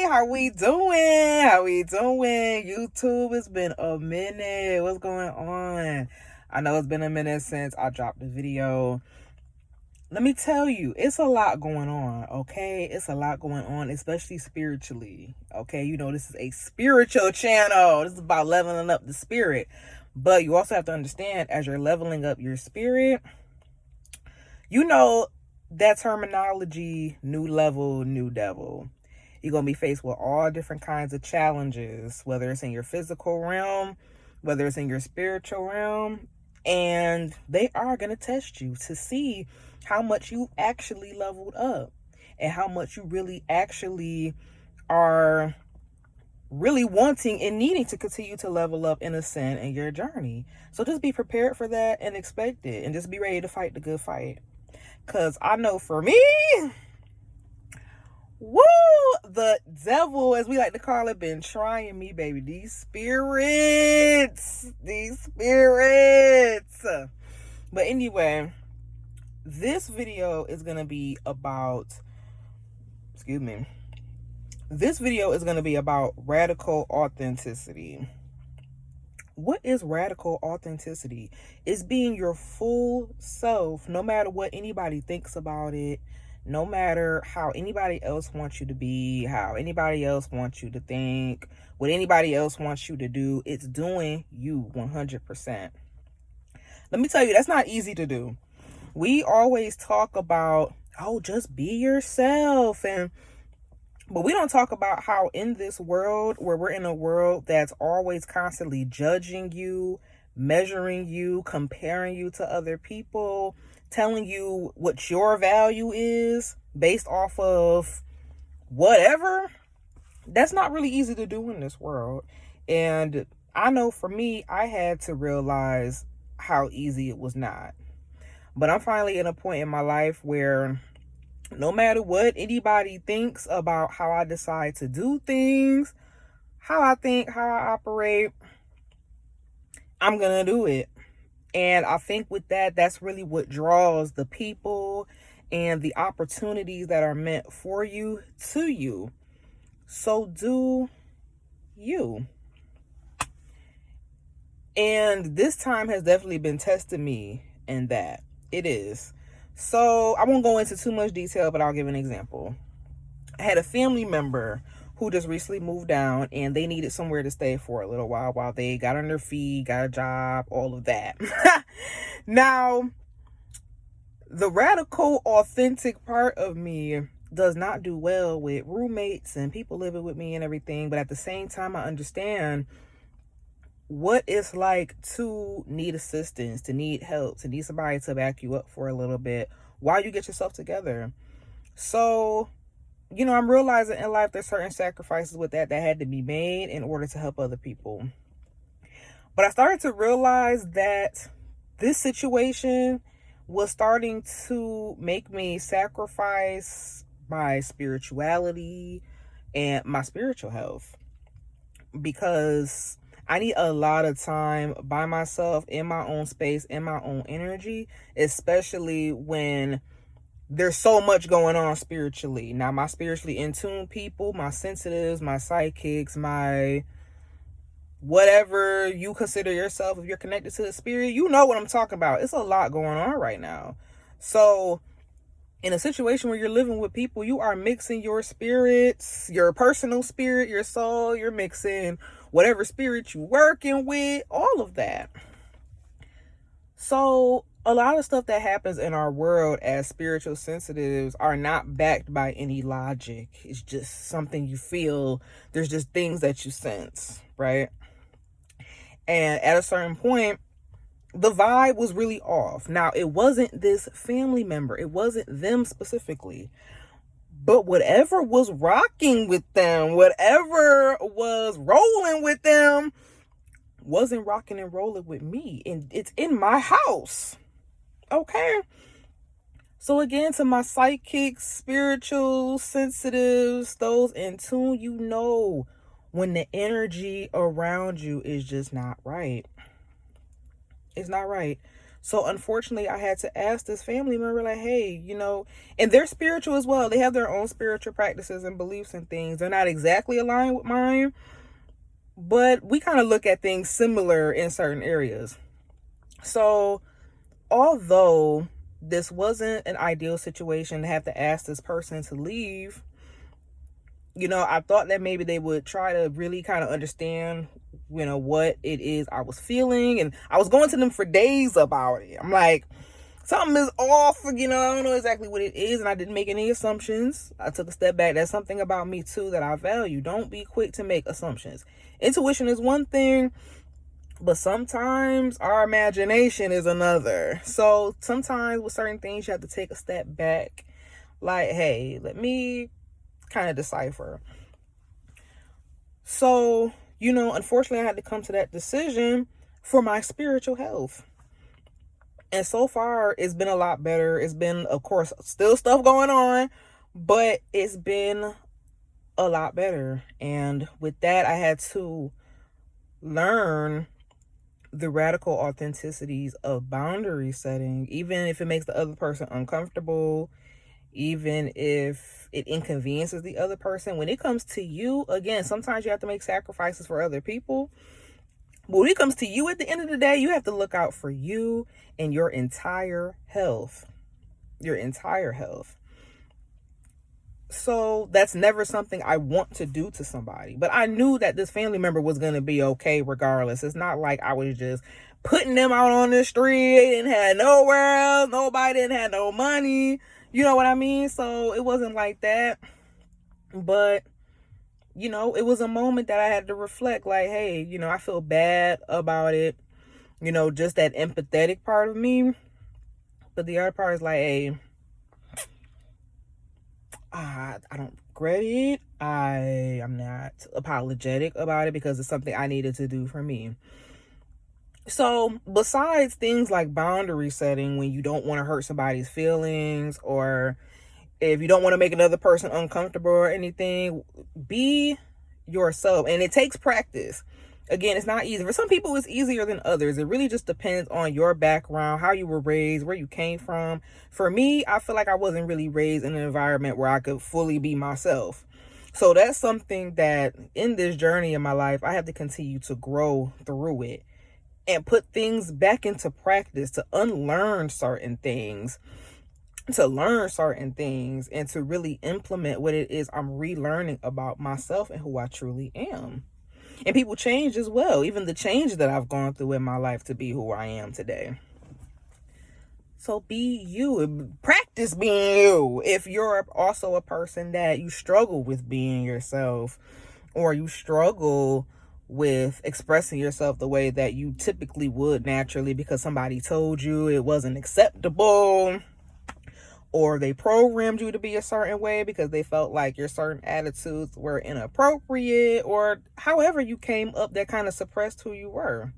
How we doing? How we doing? YouTube, it's been a minute. What's going on? I know it's been a minute since I dropped the video. Let me tell you, it's a lot going on, okay? It's a lot going on, especially spiritually, okay? You know, this is a spiritual channel. This is about leveling up the spirit. But you also have to understand, as you're leveling up your spirit, you know that terminology, new level, new devil. You're going to be faced with all different kinds of challenges, whether it's in your physical realm, whether it's in your spiritual realm, and they are going to test you to see how much you actually leveled up and how much you really actually are really wanting and needing to continue to level up and ascend in your journey. So just be prepared for that and expect it, and just be ready to fight the good fight. Because I know for me, woo, the devil, as we like to call it, been trying me, baby. These spirits. But anyway, this video is going to be about, this video is going to be about radical authenticity. What is radical authenticity? It's being your full self, no matter what anybody thinks about it, no matter how anybody else wants you to be, how anybody else wants you to think, what anybody else wants you to do. It's doing you 100%. Let me tell you, that's not easy to do. We always talk about, oh, just be yourself, but we don't talk about how in this world, where we're in a world that's always constantly judging you, measuring you, comparing you to other people, telling you what your value is based off of whatever, that's not really easy to do in this world. And I know for me, I had to realize how easy it was not. But I'm finally at a point in my life where no matter what anybody thinks about how I decide to do things, how I think, how I operate, I'm going to do it. And I think with that, that's really what draws the people and the opportunities that are meant for you to you. So do you. And this time has definitely been testing me in that. It is. So I won't go into too much detail, but I'll give an example. I had a family member who just recently moved down, and they needed somewhere to stay for a little while they got on their feet, got a job, all of that. Now, the radical, authentic part of me does not do well with roommates and people living with me and everything. But at the same time, I understand what it's like to need assistance, to need help, to need somebody to back you up for a little bit while you get yourself together. So, you know, I'm realizing in life there's certain sacrifices with that had to be made in order to help other people. But I started to realize that this situation was starting to make me sacrifice my spirituality and my spiritual health, because I need a lot of time by myself, in my own space, in my own energy, especially when there's so much going on spiritually. Now, my spiritually in tune people, my sensitives, my psychics, my whatever you consider yourself, if you're connected to the spirit, you know what I'm talking about. It's a lot going on right now. So in a situation where you're living with people, you are mixing your spirits, your personal spirit, your soul, you're mixing whatever spirit you're working with, all of that. So a lot of stuff that happens in our world as spiritual sensitives are not backed by any logic. It's just something you feel. There's just things that you sense, right? And at a certain point, the vibe was really off. Now, it wasn't this family member. It wasn't them specifically. But whatever was rocking with them, whatever was rolling with them, wasn't rocking and rolling with me. And it's in my house. Okay? So again, to my psychics, spiritual, sensitives, those in tune, you know when the energy around you is just not right. It's not right. So unfortunately, I had to ask this family member, like, hey, and they're spiritual as well. They have their own spiritual practices and beliefs and things. They're not exactly aligned with mine, but we kind of look at things similar in certain areas. So although this wasn't an ideal situation to have to ask this person to leave, I thought that maybe they would try to really kind of understand, what it is I was feeling. And I was going to them for days about it. I'm like, something is off, I don't know exactly what it is. And I didn't make any assumptions. I took a step back. That's something about me too that I value. Don't be quick to make assumptions. Intuition is one thing, but sometimes our imagination is another. So sometimes with certain things, you have to take a step back. Like, hey, let me kind of decipher. So, unfortunately, I had to come to that decision for my spiritual health. And so far, it's been a lot better. It's been, of course, still stuff going on, but it's been a lot better. And with that, I had to learn the radical authenticities of boundary setting, even if it makes the other person uncomfortable, even if it inconveniences the other person. When it comes to you, again, sometimes you have to make sacrifices for other people. But when it comes to you, at the end of the day, you have to look out for you and your entire health. Your entire health. So that's never something I want to do to somebody. But I knew that this family member was going to be okay regardless. It's not like I was just putting them out on the street. They didn't have nowhere else. Nobody didn't have no money. You know what I mean? So it wasn't like that. But, it was a moment that I had to reflect like, hey, I feel bad about it. Just that empathetic part of me. But the other part is like, hey, I don't regret it. I am not apologetic about it because it's something I needed to do for me. So besides things like boundary setting, when you don't want to hurt somebody's feelings, or if you don't want to make another person uncomfortable or anything, be yourself. And it takes practice. Again, it's not easy. For some people, it's easier than others. It really just depends on your background, how you were raised, where you came from. For me, I feel like I wasn't really raised in an environment where I could fully be myself. So that's something that in this journey in my life, I have to continue to grow through it and put things back into practice, to unlearn certain things, to learn certain things, and to really implement what it is I'm relearning about myself and who I truly am. And people change as well, even the change that I've gone through in my life to be who I am today. So be you. Practice being you. If you're also a person that you struggle with being yourself, or you struggle with expressing yourself the way that you typically would naturally because somebody told you it wasn't acceptable, or they programmed you to be a certain way because they felt like your certain attitudes were inappropriate, or however you came up that kind of suppressed who you were.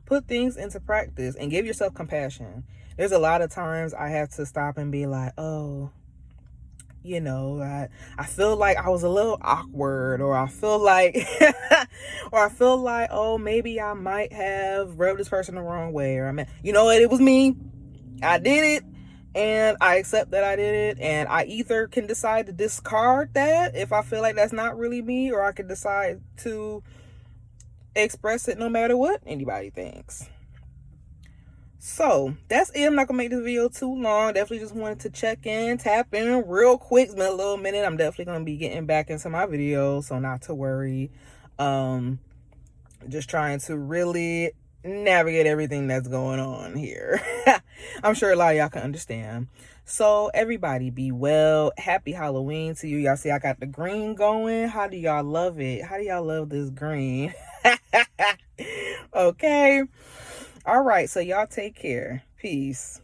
Put things into practice and give yourself compassion. There's a lot of times I have to stop and be like, oh, I feel like I was a little awkward, or I feel like, oh, maybe I might have rubbed this person the wrong way, or it was me. I did it. And I accept that I did it, and I either can decide to discard that if I feel like that's not really me, or I can decide to express it no matter what anybody thinks. So that's it. I'm not gonna make this video too long. Definitely just wanted to check in, tap in real quick. It's been a little minute. I'm definitely gonna be getting back into my videos, so not to worry. Just trying to really navigate everything that's going on here. I'm sure a lot of y'all can understand. So everybody be well. Happy Halloween to you. Y'all see I got the green going. How do y'all love it? How do y'all love this green? Okay. All right. So y'all take care. Peace.